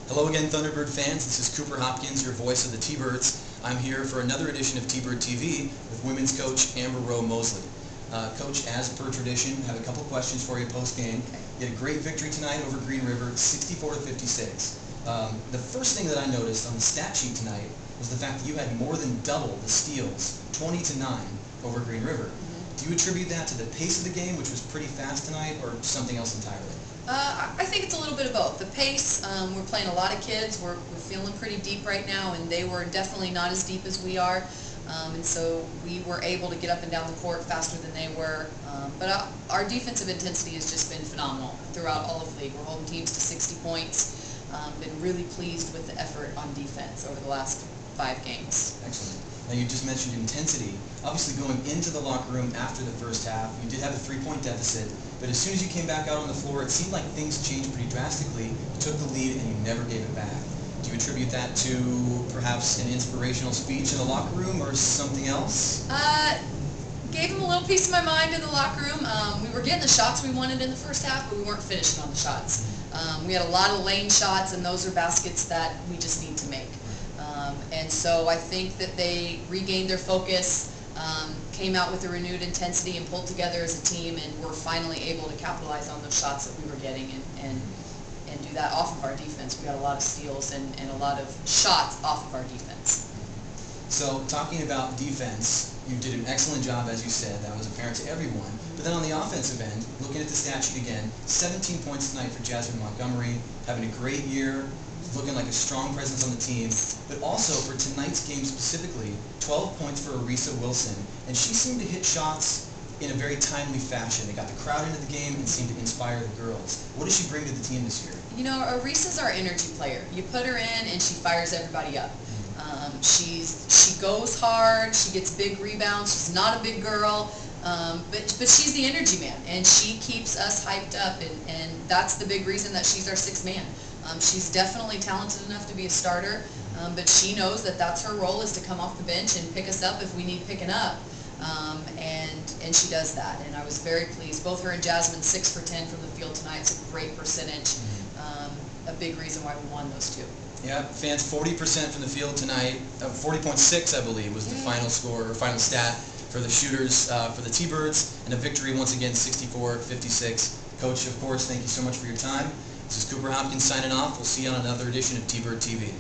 Hello again, Thunderbird fans. This is Cooper Hopkins, your voice of the T-Birds. I'm here for another edition of TBIRD TV with women's coach Amber Rowe Mosley. Coach, as per tradition, I have a couple questions for you post-game. You had a great victory tonight over Green River, 64-56. The first thing that I noticed on the stat sheet tonight was the fact that you had more than double the steals, 20-9, over Green River. Do you attribute that to the pace of the game, which was pretty fast tonight, or something else entirely? I think it's a little bit of both. The pace, we're playing a lot of kids. We're feeling pretty deep right now, and they were definitely not as deep as we are. And so we were able to get up and down the court faster than they were. But our defensive intensity has just been phenomenal throughout all of the league. We're holding teams to 60 points. Been really pleased with the effort on defense over the last 5 games. Excellent. Now, you just mentioned intensity. Obviously, going into the locker room after the first half, you did have a 3-point deficit, but as soon as you came back out on the floor, it seemed like things changed pretty drastically. You took the lead and you never gave it back. Do you attribute that to perhaps an inspirational speech in the locker room or something else? Gave them a little piece of my mind in the locker room. We were getting the shots we wanted in the first half, but we weren't finishing on the shots. We had a lot of lane shots, and those are baskets that we just need to make. And so I think that they regained their focus, came out with a renewed intensity and pulled together as a team, and were finally able to capitalize on those shots that we were getting and do that off of our defense. We got a lot of steals and a lot of shots off of our defense. So, talking about defense, you did an excellent job, as you said. That was apparent to everyone. But then on the offensive end, looking at the stat sheet again, 17 points tonight for Jasmine Montgomery, having a great year, looking like a strong presence on the team, but also for tonight's game specifically, 12 points for Arisa Wilson, and she seemed to hit shots in a very timely fashion. They got the crowd into the game and seemed to inspire the girls. What does she bring to the team this year? You know, Arisa's our energy player. You put her in and she fires everybody up. She goes hard, she gets big rebounds, she's not a big girl, but she's the energy man, and she keeps us hyped up, and that's the big reason that she's our 6th man. She's definitely talented enough to be a starter, but she knows that that's her role, is to come off the bench and pick us up if we need picking up, and she does that. And I was very pleased. Both her and Jasmine 6 for 10 from the field tonight. It's a great percentage. A big reason why we won those 2. Yeah, fans, 40% from the field tonight. 40.6, I believe, was the final score or final stat for the shooters for the T-Birds, and a victory once again, 64-56. Coach, of course, thank you so much for your time. This is Cooper Hopkins signing off. We'll see you on another edition of TBIRD TV.